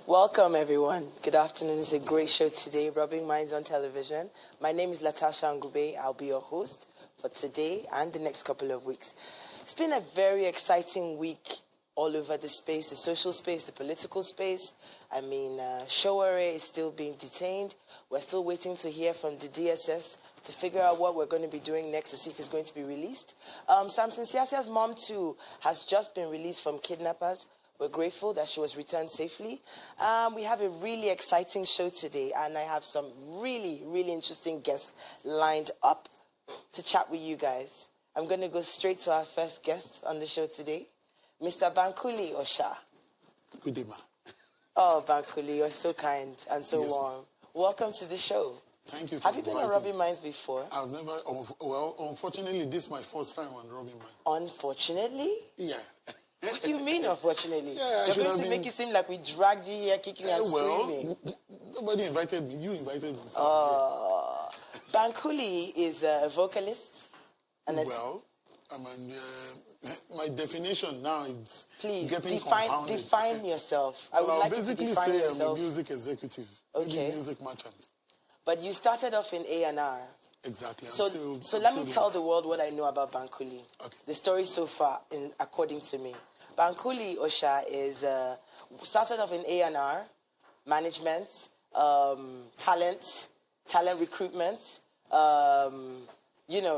Welcome, everyone. Good afternoon. It's a great show today, Rubbin Minds on television. My name is Latasha Ngwube. I'll be your host for today and the next couple of weeks. It's been a very exciting week all over the space, the social space, the political space. I mean, Showore is still being detained. We're still waiting to hear from the DSS to figure out what we're going to be doing next to see if it's going to be released. Samson Siasia's mom, too, has just been released from kidnappers. We're grateful that she was returned safely. We have a really exciting show today, and I have some really, really interesting guests lined up to chat with you guys. I'm going to go straight to our first guest on the show today, Mr. Bankulli Osha. Good day, ma. Oh, Bankulli, you're so kind and so warm. Welcome to the show. Thank you for Have you been on Rubbin Minds before? I've never, well, unfortunately, this is my first time on Rubbin Minds. Unfortunately? Yeah. What do you mean, unfortunately? Yeah, You're going to make it seem like we dragged you here kicking and screaming. Nobody invited me. You invited me. So Bankulli is a vocalist. And my definition now is getting compounded. Please, define yourself. I would like you to define yourself. Basically say I'm a music executive. Okay. Maybe music merchant. But you started off in A&R. Exactly. So let me tell the world what I know about Bankulli. Okay. The story so far, according to me. Bankulli Osha is started off in A&R, management, talent recruitment,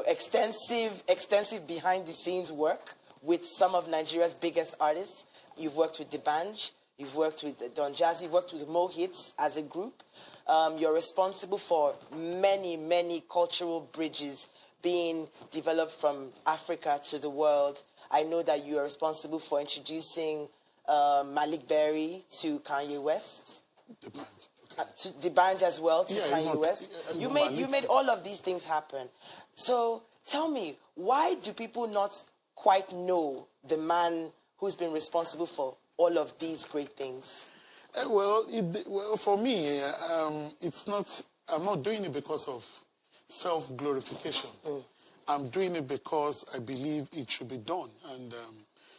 extensive behind-the-scenes work with some of Nigeria's biggest artists. You've worked with D'banj, you've worked with Don Jazzy, you've worked with Mo Hits as a group. You're responsible for many, many cultural bridges being developed from Africa to the world. I know that you are responsible for introducing Malik Berry to Kanye West. D'banj. To D'banj as well, to Kanye West. You made all of these things happen. So tell me, why do people not quite know the man who's been responsible for all of these great things? Well, for me, I'm not doing it because of self-glorification. I'm doing it because I believe it should be done. And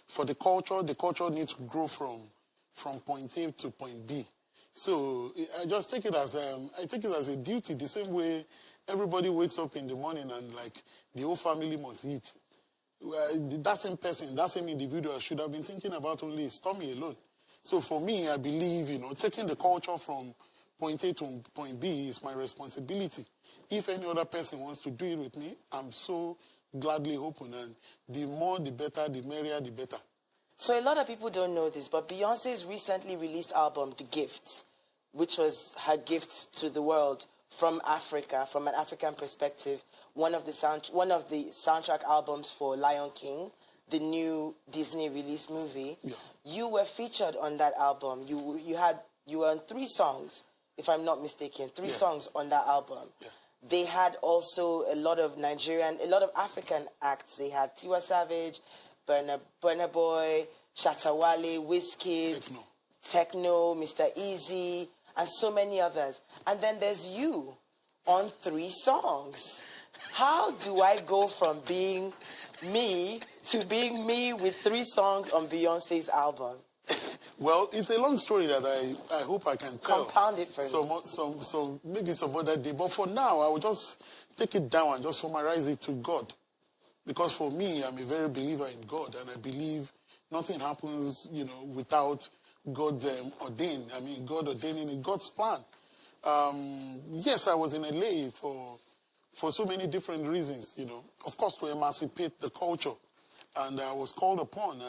for the culture needs to grow from point A to point B. So I just take it as a duty, the same way everybody wakes up in the morning and like the whole family must eat. That same person, that same individual should have been thinking about only his tummy alone. So for me, I believe, taking the culture from point A to point B is my responsibility. If any other person wants to do it with me, I'm so gladly open. And the more, the better, the merrier, the better. So a lot of people don't know this, but Beyonce's recently released album, The Gift, which was her gift to the world from Africa, from an African perspective, one of the soundtrack albums for Lion King, the new Disney released movie. Yeah. You were featured on that album. You were on 3 songs, if I'm not mistaken, 3 songs on that album. Yeah. They had also a lot of African acts. They had Tiwa Savage, Burna Boy, Shatta Wale, Wizkid, Techno, Mr. Easy, and so many others. And then there's you on 3 songs. How do I go from being me to being me with 3 songs on Beyonce's album? Well, it's a long story that I hope I can tell. Compound it for me. Maybe some other day. But for now, I will just take it down and just summarize it to God. Because for me, I'm a very believer in God, and I believe nothing happens, without God ordained. I mean, God ordaining in God's plan. Yes, I was in LA for so many different reasons, Of course, to emancipate the culture. And I was called upon,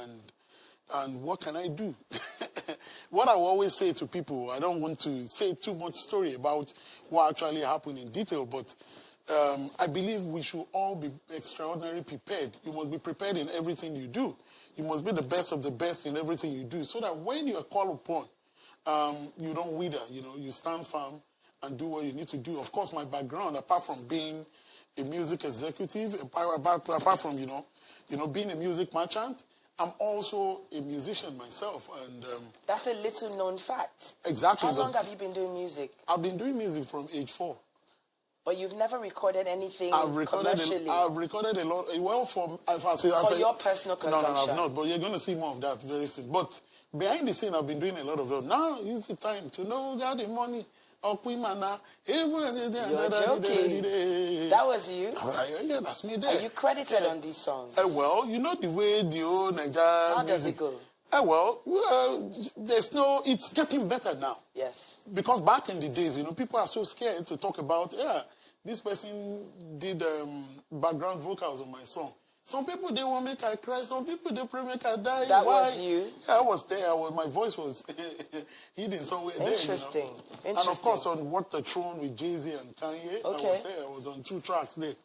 and what can I do? What I will always say to people, I don't want to say too much story about what actually happened in detail, but I believe we should all be extraordinarily prepared. You must be prepared in everything you do. You must be the best of the best in everything you do, so that when you are called upon, you don't wither, you stand firm and do what you need to do. Of course, my background, apart from being a music executive, apart from, being a music merchant, I'm also a musician myself. And that's a little known fact. Exactly. How long have you been doing music? I've been doing music from age 4. But you've never recorded anything commercially. I've recorded a lot. Well, for your personal consumption. No, I've not. But you're going to see more of that very soon. But behind the scene, I've been doing a lot of it. Now is the time to know got the money. You're joking. That was you? Yeah, that's me there. Are you credited on these songs? Well, you know the way the old Nigeria How does it go? It's getting better now. Yes. Because back in the days, people are so scared to talk about, this person did background vocals on my song. Some people, they want to make I cry. Some people, they pray make I die. That was you? Yeah, I was there. My voice was hidden somewhere there. Interesting. And of course, on What the Throne with Jay-Z and Kanye, okay. I was there. I was on 2 tracks there.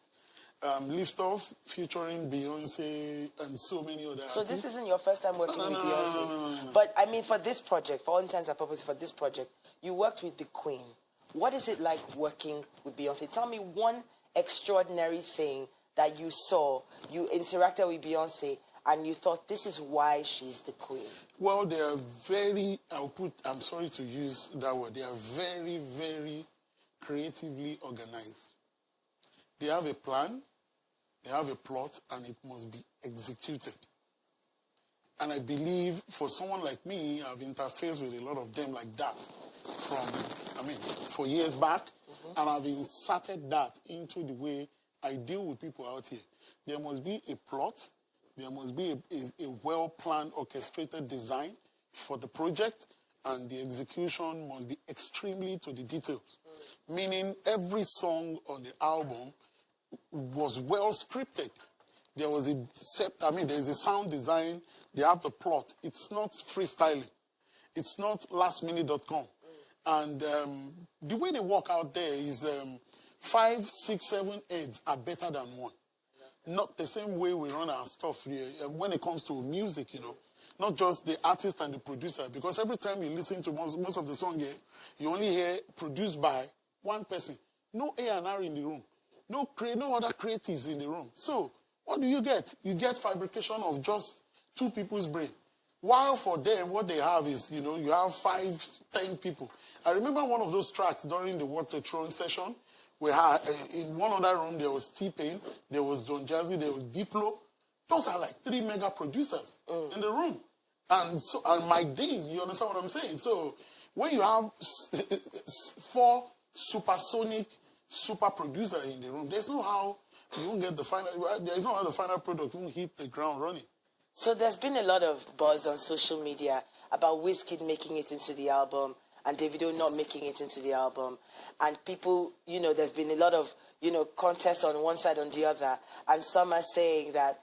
Lift Off, featuring Beyonce and so many other artists. So this isn't your first time working with Beyonce? No. But, I mean, for this project, for all intents and purposes, for this project, you worked with the Queen. What is it like working with Beyonce? Tell me one extraordinary thing that you saw. You interacted with Beyonce and you thought, this is why she's the Queen. Well, they are very, I'm sorry to use that word, they are very, very creatively organized. They have a plan, they have a plot, and it must be executed. And I believe for someone like me, I've interfaced with a lot of them like that for years back, and I've inserted that into the way I deal with people out here. There must be a plot, there must be a well-planned, orchestrated design for the project, and the execution must be extremely to the details. Meaning every song on the album was well scripted. There was there's a sound design, they have the plot. It's not freestyling. It's not lastminute.com. And the way they work out there is 5, 6, 7 heads are better than one. Not the same way we run our stuff here when it comes to music, Not just the artist and the producer. Because every time you listen to most of the song here, you only hear produced by one person. No A&R in the room. No other creatives in the room. So what do you get? You get fabrication of just 2 people's brain. While for them, what they have is, you have 5, 10 people. I remember one of those tracks during the What the Throne session. We had, in one other room, there was T-Pain, there was Don Jazzy, there was Diplo. Those are like 3 mega producers in the room. And Mike Dean, you understand what I'm saying? So when you have 4 supersonic super producer in the room, there's no how you won't get the final. There's no how the final product won't hit the ground running. So there's been a lot of buzz on social media about Wizkid making it into the album and Davido not making it into the album, and people, there's been a lot of contests on one side on the other, and some are saying that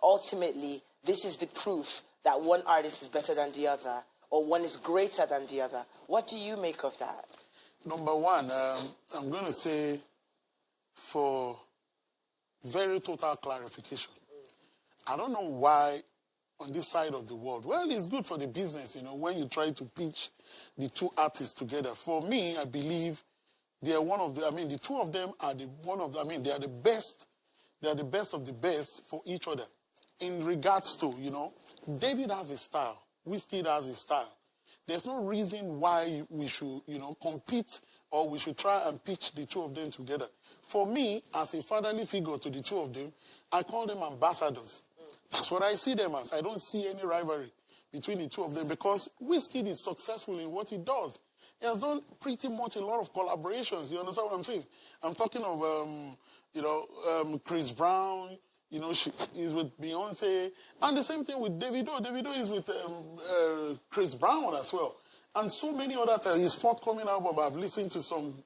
ultimately this is the proof that one artist is better than the other or one is greater than the other. What do you make of that? Number one, I'm going to say, for very total clarification, I don't know why on this side of the world, well, it's good for the business, when you try to pitch the 2 artists together. For me, I believe they are the 2 of them are they are the best. They are the best of the best for each other. In regards to, David has a style, Wizkid has a style. There's no reason why we should, compete or we should try and pitch the 2 of them together. For me, as a fatherly figure to the 2 of them, I call them ambassadors. That's what I see them as. I don't see any rivalry between the 2 of them because Wizkid is successful in what he does. He has done pretty much a lot of collaborations. You understand what I'm saying? I'm talking of, Chris Brown. He's with Beyonce. And the same thing with Davido. Davido is with Chris Brown as well. And so many other times. His forthcoming album, I've listened to some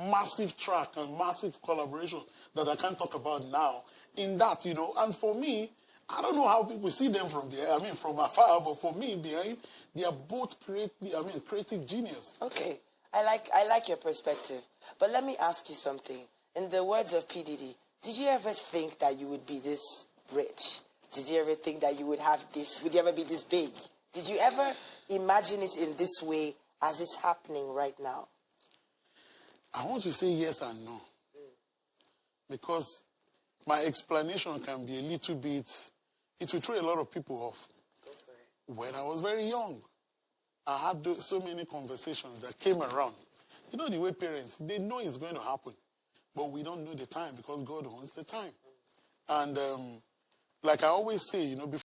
massive track and massive collaboration that I can't talk about now. In that, and for me, I don't know how people see them from there. From afar, but for me, they are both creative genius. Okay, I like your perspective. But let me ask you something. In the words of P. Diddy, did you ever think that you would be this rich? Did you ever think that you would have this? Would you ever be this big? Did you ever imagine it in this way as it's happening right now? I want to say yes and no. Because my explanation can be a little bit, it will throw a lot of people off. Go for it. When I was very young, I had so many conversations that came around. You know the way parents, they know it's going to happen, but we don't know the time because God owns the time. And like I always say, before